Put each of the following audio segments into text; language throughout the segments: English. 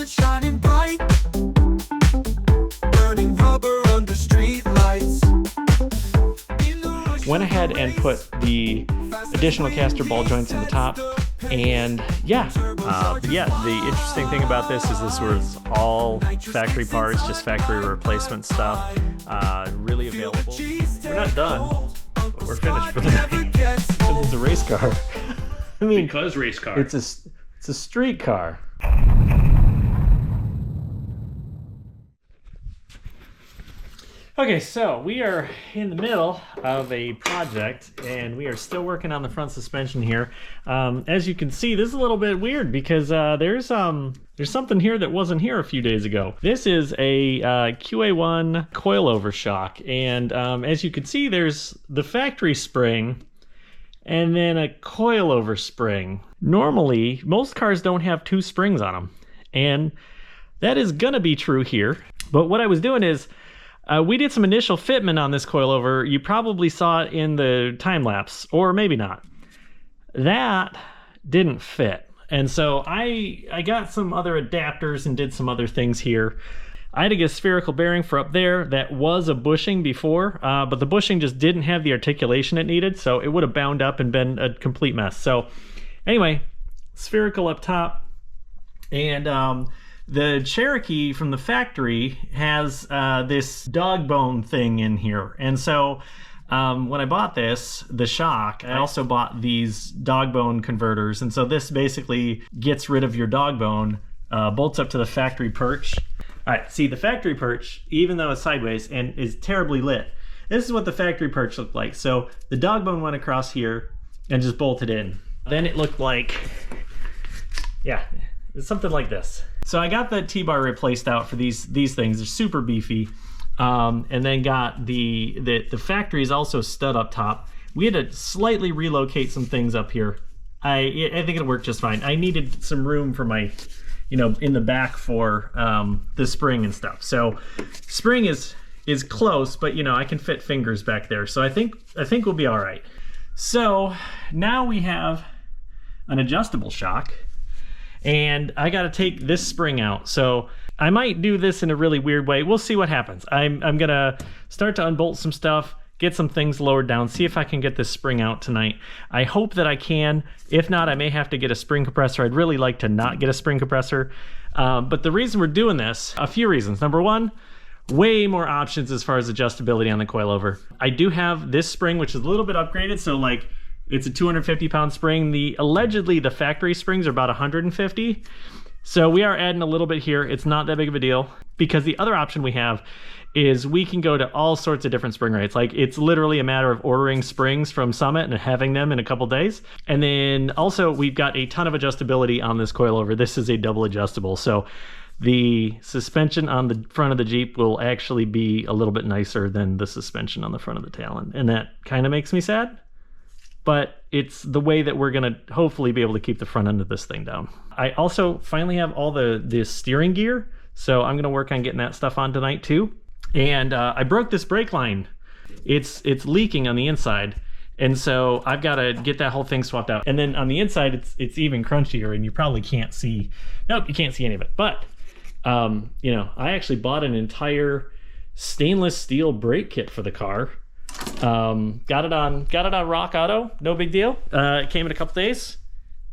lights shining bright, burning rubber under street lights. Went ahead and put the additional caster ball joints in the top, and yeah, the interesting thing about this is this was all factory parts, just factory replacement stuff, really available. We're not done, but we're finished for the night. It's a race car. I mean, because race car. It's a street car. Okay, so we are in the middle of a project, and we are still working on the front suspension here. As you can see, this is a little bit weird because there's something here that wasn't here a few days ago. This is a QA1 coilover shock, and as you can see, there's the factory spring and then a coilover spring. Normally, most cars don't have two springs on them, and that is gonna be true here. But what I was doing is, we did some initial fitment on this coilover. You probably saw it in the time lapse, or maybe not. That didn't fit. And so I got some other adapters and did some other things here. I had to get a spherical bearing for up there that was a bushing before, but the bushing just didn't have the articulation it needed, so it would have bound up and been a complete mess. So anyway, spherical up top, and the Cherokee from the factory has this dog bone thing in here. And so when I bought this, the shock, I also bought these dog bone converters. And so this basically gets rid of your dog bone, bolts up to the factory perch. All right, see the factory perch, even though it's sideways and is terribly lit, this is what the factory perch looked like. So the dog bone went across here and just bolted in. Then it looked like, yeah, it's something like this. So I got the T-bar replaced out for these things. They're super beefy. And then got the factory is also stud up top. We had to slightly relocate some things up here. I think it'll work just fine. I needed some room for my, in the back for the spring and stuff. So spring is close, but I can fit fingers back there. So I think we'll be all right. So now we have an adjustable shock. And I got to take this spring out. So I might do this in a really weird way. We'll see what happens. I'm going to start to unbolt some stuff, get some things lowered down, see if I can get this spring out tonight. I hope that I can. If not, I may have to get a spring compressor. I'd really like to not get a spring compressor. But the reason we're doing this, a few reasons. Number one, way more options as far as adjustability on the coilover. I do have this spring, which is a little bit upgraded. So like, it's a 250-pound spring. Allegedly, the factory springs are about 150. So we are adding a little bit here. It's not that big of a deal, because the other option we have is we can go to all sorts of different spring rates. Like, it's literally a matter of ordering springs from Summit and having them in a couple days. And then also we've got a ton of adjustability on this coilover. This is a double adjustable. So the suspension on the front of the Jeep will actually be a little bit nicer than the suspension on the front of the Talon. And that kind of makes me sad. But it's the way that we're gonna hopefully be able to keep the front end of this thing down. I also finally have all the steering gear, so I'm gonna work on getting that stuff on tonight too. And I broke this brake line. It's leaking on the inside, and so I've got to get that whole thing swapped out. And then on the inside, it's even crunchier, and you probably can't see. Nope, you can't see any of it. But I actually bought an entire stainless steel brake kit for the car. Got it on Rock Auto, no big deal. It came in a couple days.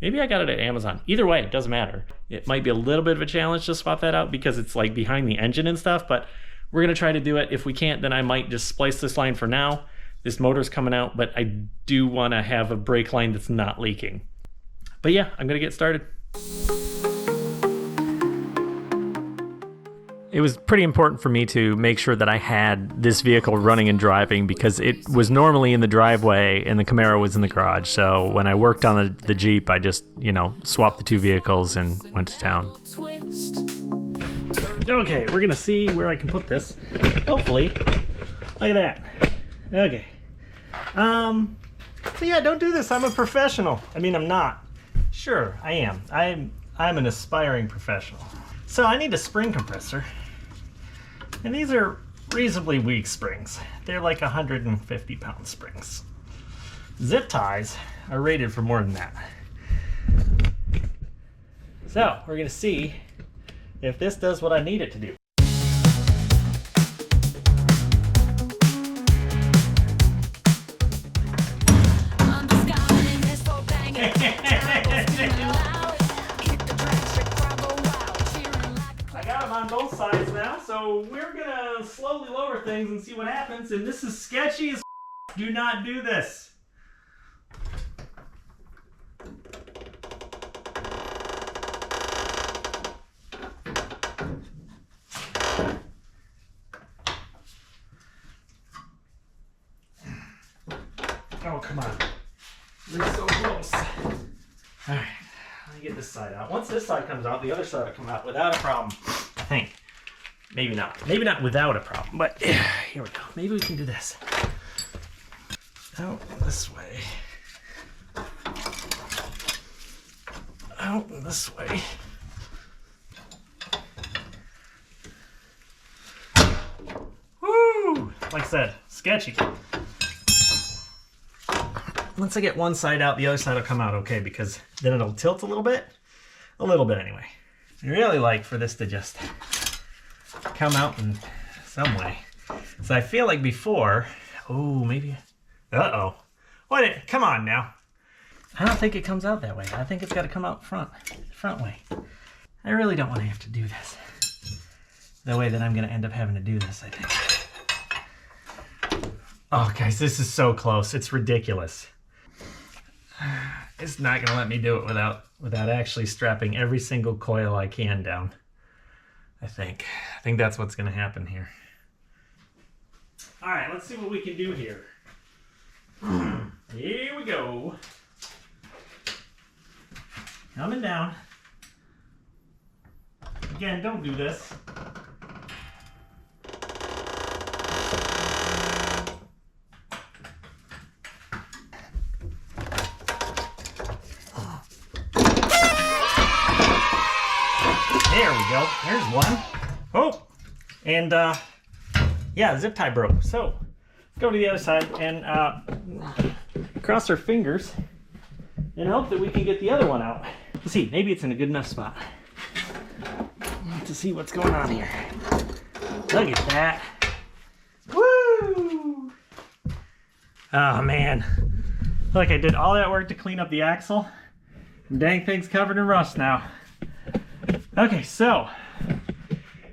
Maybe I got it at Amazon. Either way, it doesn't matter. It might be a little bit of a challenge to swap that out because it's like behind the engine and stuff, but we're gonna try to do it. If we can't, then I might just splice this line for now. This motor's coming out, but I do wanna have a brake line that's not leaking. But yeah, I'm gonna get started. It was pretty important for me to make sure that I had this vehicle running and driving because it was normally in the driveway and the Camaro was in the garage. So when I worked on the Jeep, I just, swapped the two vehicles and went to town. Okay, we're gonna see where I can put this. Hopefully. Look at that. Okay. So yeah, don't do this. I'm a professional. I mean, I'm not. Sure, I am. I'm an aspiring professional. So I need a spring compressor. And these are reasonably weak springs. They're like 150-pound springs. Zip ties are rated for more than that. So we're gonna see if this does what I need it to do. I got them on both sides now, so we're gonna slowly lower things and see what happens. And this is sketchy as do not do this. Oh, come on. We're so close. All right, let me get this side out. Once this side comes out, the other side will come out without a problem, I think. Maybe not. Maybe not without a problem, but here we go. Maybe we can do this. Out this way. Out this way. Woo! Like I said, sketchy. Once I get one side out, the other side will come out okay, because then it'll tilt a little bit. A little bit anyway. I really like for this to just come out in some way. So I feel like before, oh, maybe, uh-oh. What, come on now. I don't think it comes out that way. I think it's got to come out front way. I really don't want to have to do this the way that I'm going to end up having to do this, I think. Oh, guys, this is so close. It's ridiculous. It's not going to let me do it without actually strapping every single coil I can down. I think that's what's going to happen here. All right, let's see what we can do here. Here we go. Coming down. Again, don't do this. There we go. There's one. Oh, and yeah, zip tie broke. So let's go to the other side and cross our fingers and hope that we can get the other one out. Let's see, maybe it's in a good enough spot to see what's going on here. Look at that. Woo! Oh man, look, I did all that work to clean up the axle. Dang thing's covered in rust now. Okay, so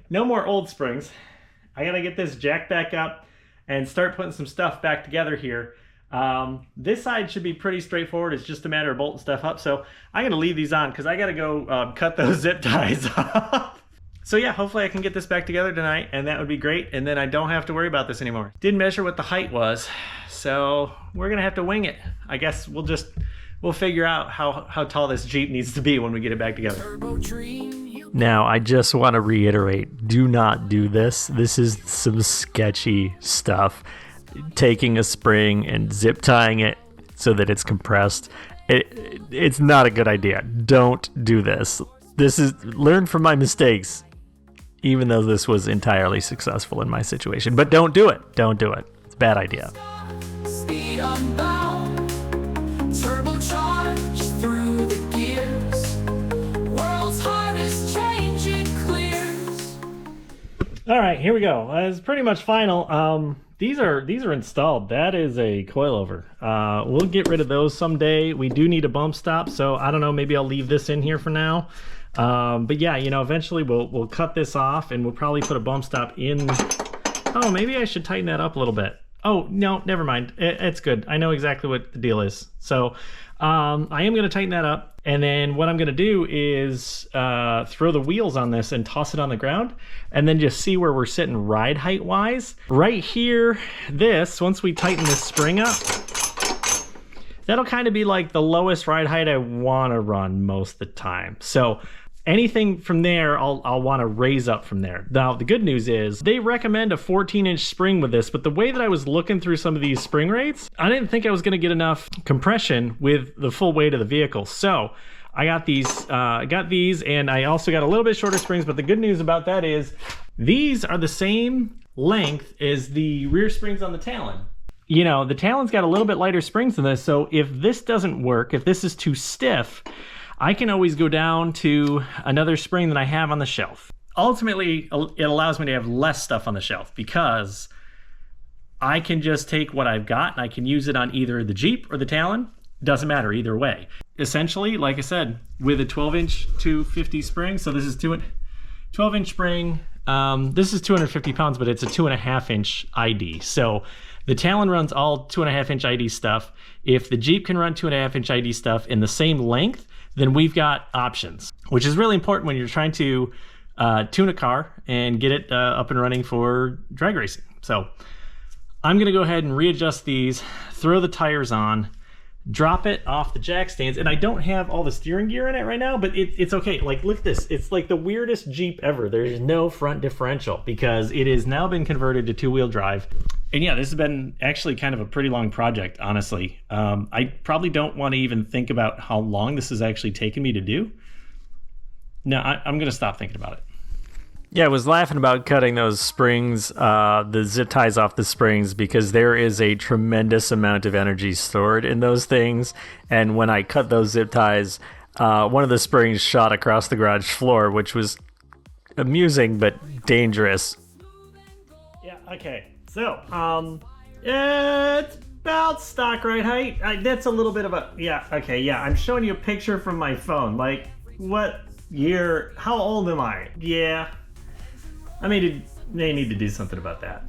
no more old springs. I gotta get this jacked back up and start putting some stuff back together here. This side should be pretty straightforward. It's just a matter of bolting stuff up. So I'm gonna leave these on because I gotta go cut those zip ties off. So yeah, hopefully I can get this back together tonight, and that would be great. And then I don't have to worry about this anymore. Didn't measure what the height was, so we're gonna have to wing it. I guess we'll figure out how tall this Jeep needs to be when we get it back together. Now, I just want to reiterate, do not do this. This is some sketchy stuff. Taking a spring and zip tying it so that it's compressed. It's not a good idea. Don't do this. Learn from my mistakes, even though this was entirely successful in my situation. But don't do it. Don't do it. It's a bad idea. Speed unbound, turbocharged through the gears. World's hardest change, it clears. All right, here we go. It's pretty much final. These are installed. That is a coilover. We'll get rid of those someday. We do need a bump stop, so I don't know. Maybe I'll leave this in here for now. But yeah, you know, eventually we'll cut this off and we'll probably put a bump stop in. Oh, maybe I should tighten that up a little bit. Oh, no, never mind. It's good. I know exactly what the deal is. So I am going to tighten that up. And then what I'm going to do is throw the wheels on this and toss it on the ground. And then just see where we're sitting ride height wise. Right here, once we tighten this spring up, that'll kind of be like the lowest ride height I want to run most of the time. So anything from there, I'll want to raise up from there. Now, the good news is they recommend a 14-inch spring with this, but the way that I was looking through some of these spring rates, I didn't think I was going to get enough compression with the full weight of the vehicle. So I got these, and I also got a little bit shorter springs, but the good news about that is these are the same length as the rear springs on the Talon. You know, the Talon's got a little bit lighter springs than this, so if this doesn't work, if this is too stiff, I can always go down to another spring that I have on the shelf. ultimately, it allows me to have less stuff on the shelf because I can just take what I've got and I can use it on either the Jeep or the Talon. Doesn't matter either way. Essentially, like I said, with a 12-inch 250 spring, so this is 12-inch spring. This is 250 pounds, but it's a 2.5-inch ID. So the Talon runs all 2.5-inch ID stuff. If the Jeep can run 2.5-inch ID stuff in the same length, then we've got options, which is really important when you're trying to tune a car and get it up and running for drag racing. So I'm gonna go ahead and readjust these, throw the tires on, drop it off the jack stands, and I don't have all the steering gear in it right now, but it's okay. Like, look at this. It's like the weirdest Jeep ever. There's no front differential because it has now been converted to two-wheel drive. And yeah, this has been actually kind of a pretty long project, honestly. I probably don't want to even think about how long this has actually taken me to do. No, I'm going to stop thinking about it. Yeah, I was laughing about cutting those springs, the zip ties off the springs, because there is a tremendous amount of energy stored in those things. And when I cut those zip ties, one of the springs shot across the garage floor, which was amusing but dangerous. Yeah, okay. So, it's about stock ride height. That's a little bit of a, yeah, okay, yeah. I'm showing you a picture from my phone. Like, what year, how old am I? Yeah. I mean, they need to do something about that.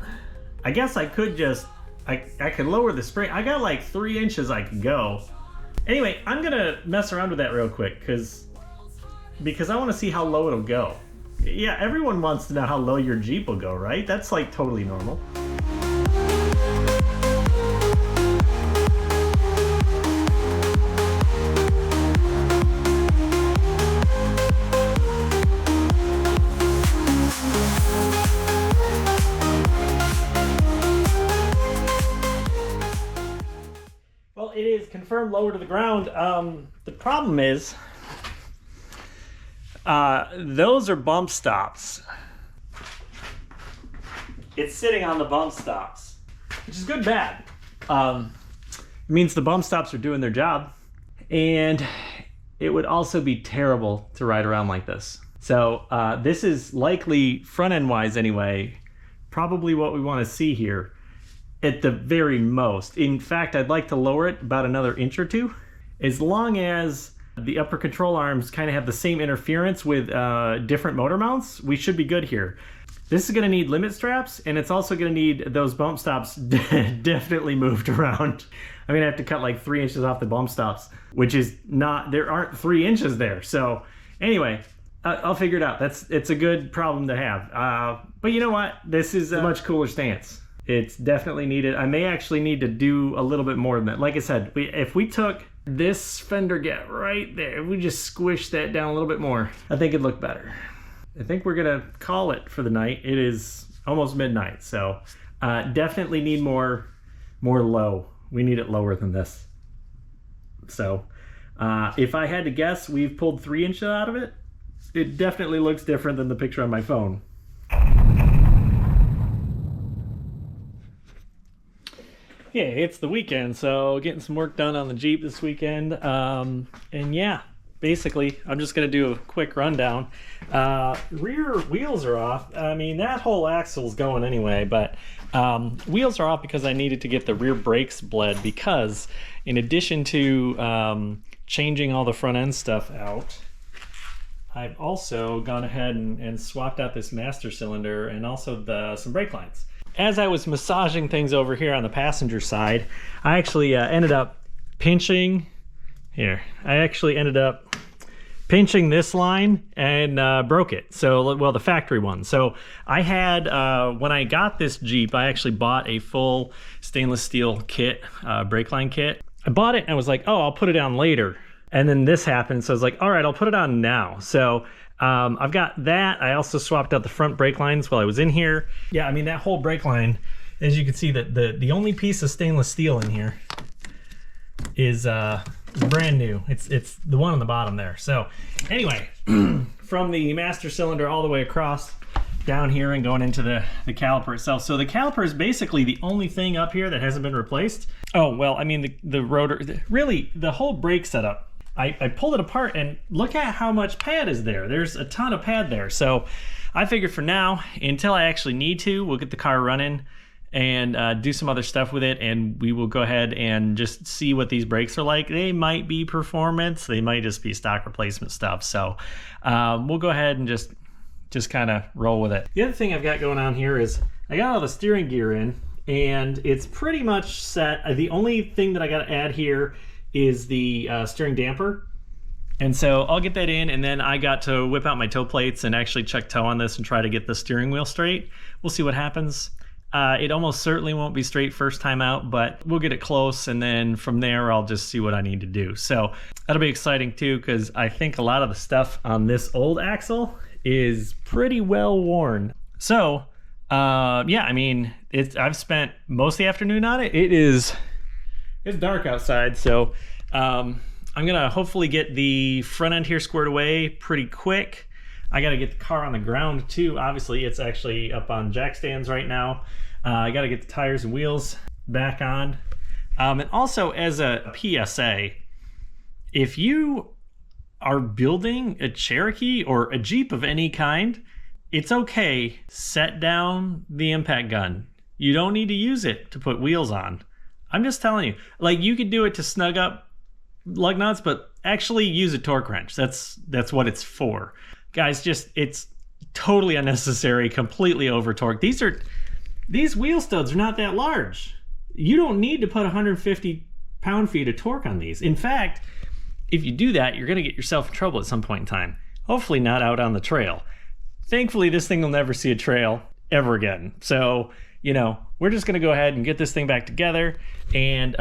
I guess I could just, I could lower the spring. I got like 3 inches I could go. Anyway, I'm gonna mess around with that real quick because I want to see how low it'll go. Yeah, everyone wants to know how low your Jeep will go, right? That's like totally normal. It is confirmed lower to the ground. The problem is those are bump stops. It's sitting on the bump stops, which is good and bad. It means the bump stops are doing their job, and it would also be terrible to ride around like this. So this is likely, front end wise anyway, probably what we want to see here. At the very most. In fact, I'd like to lower it about another inch or two, as long as the upper control arms kind of have the same interference with different motor mounts. We should be good here. This is going to need limit straps, and it's also going to need those bump stops definitely moved around. I'm going to have to cut like 3 inches off the bump stops, which is not, there aren't 3 inches there. So anyway, I'll figure it out. It's a good problem to have. But you know what? This is a much cooler stance. It's definitely needed. I may actually need to do a little bit more than that. Like I said, if we took this fender gap right there, if we just squish that down a little bit more, I think it'd look better. I think we're gonna call it for the night. It is almost midnight, so definitely need more low. We need it lower than this. So if I had to guess, we've pulled 3 inches out of it. It definitely looks different than the picture on my phone. Yeah, it's the weekend, so getting some work done on the Jeep this weekend. And yeah, basically, I'm just going to do a quick rundown. Rear wheels are off. I mean, that whole axle's going anyway, but wheels are off because I needed to get the rear brakes bled, because in addition to changing all the front end stuff out, I've also gone ahead and swapped out this master cylinder and also some brake lines. As I was massaging things over here on the passenger side, I actually ended up pinching this line and broke it. So, well, the factory one. So I had, when I got this Jeep, I actually bought a full stainless steel kit, brake line kit. I bought it and I was like, oh, I'll put it on later. And then this happened, so I was like, all right, I'll put it on now. So I've got that. I also swapped out the front brake lines while I was in here. Yeah, I mean, that whole brake line, as you can see, that the only piece of stainless steel in here is brand new. It's the one on the bottom there. So anyway, from the master cylinder all the way across down here and going into the caliper itself. So the caliper is basically the only thing up here that hasn't been replaced. Oh, well, I mean, the rotor, really, the whole brake setup I pulled it apart and look at how much pad is there. There's a ton of pad there. So I figured for now, until I actually need to, we'll get the car running and do some other stuff with it, and we will go ahead and just see what these brakes are like. They might be performance, they might just be stock replacement stuff. So we'll go ahead and just kind of roll with it. The other thing I've got going on here is I got all the steering gear in, and it's pretty much set. The only thing that I got to add here is the steering damper. And so I'll get that in, and then I got to whip out my toe plates and actually check toe on this and try to get the steering wheel straight. We'll see what happens. It almost certainly won't be straight first time out, but we'll get it close, and then from there I'll just see what I need to do. So that'll be exciting too, because I think a lot of the stuff on this old axle is pretty well worn. So yeah, I mean, I've spent most of the afternoon on it. It's dark outside, so I'm gonna hopefully get the front end here squared away pretty quick. I gotta get the car on the ground too. Obviously, it's actually up on jack stands right now. I gotta get the tires and wheels back on. And also, as a PSA, if you are building a Cherokee or a Jeep of any kind, it's okay, set down the impact gun. You don't need to use it to put wheels on. I'm just telling you, like, you could do it to snug up lug nuts, but actually use a torque wrench. That's what it's for. Guys, it's totally unnecessary, completely over torqued. These wheel studs are not that large. You don't need to put 150 pound-feet of torque on these. In fact, if you do that, you're gonna get yourself in trouble at some point in time. Hopefully not out on the trail. Thankfully, this thing will never see a trail ever again. So, you know, we're just gonna go ahead and get this thing back together. And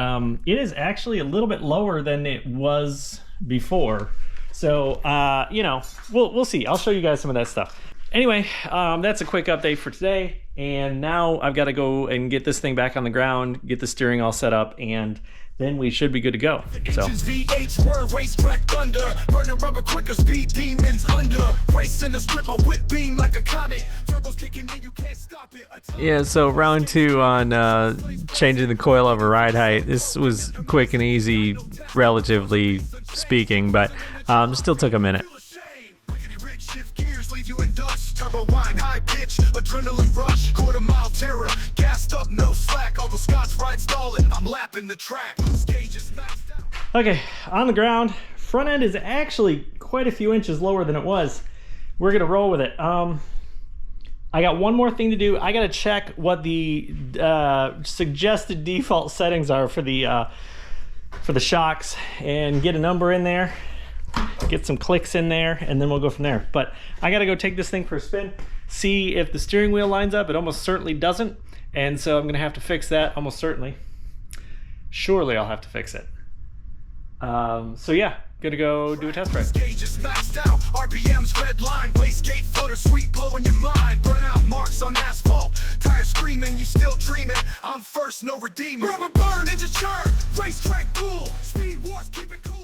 it is actually a little bit lower than it was before. So, you know, we'll see. I'll show you guys some of that stuff. Anyway, that's a quick update for today. And now I've got to go and get this thing back on the ground, get the steering all set up, and then we should be good to go. So. V8 word, racetrack thunder, burning rubber quicker, speed demons under, racing the strip of whip beam like a comet, turbos kicking in, you can't stop it. Yeah, so round 2 on changing the coil over ride height. This was quick and easy, relatively speaking, but still took a minute. Turbo wine, high pitch, adrenaline rush, quarter-mile terror, gassed up, no slack, all the Scots right stalling, I'm lapping the track, gauges maxed out. Okay, on the ground, front end is actually quite a few inches lower than it was. We're gonna roll with it. I got one more thing to do. I gotta check what the suggested default settings are for the shocks and get a number in there. Get some clicks in there, and then we'll go from there. But I gotta go take this thing for a spin, see if the steering wheel lines up. It almost certainly doesn't, and so I'm gonna have to fix that. Almost certainly. Surely I'll have to fix it. So yeah, gonna go do a test drive. Gauges maxed out, RPMs red line, place gate flutter, sweet blow in your mind, burnout marks on asphalt, tires screaming, you still dreaming. I'm first, no redeeming. Rubber burn, engine churn, racetrack cool, speed wars, keep it cool.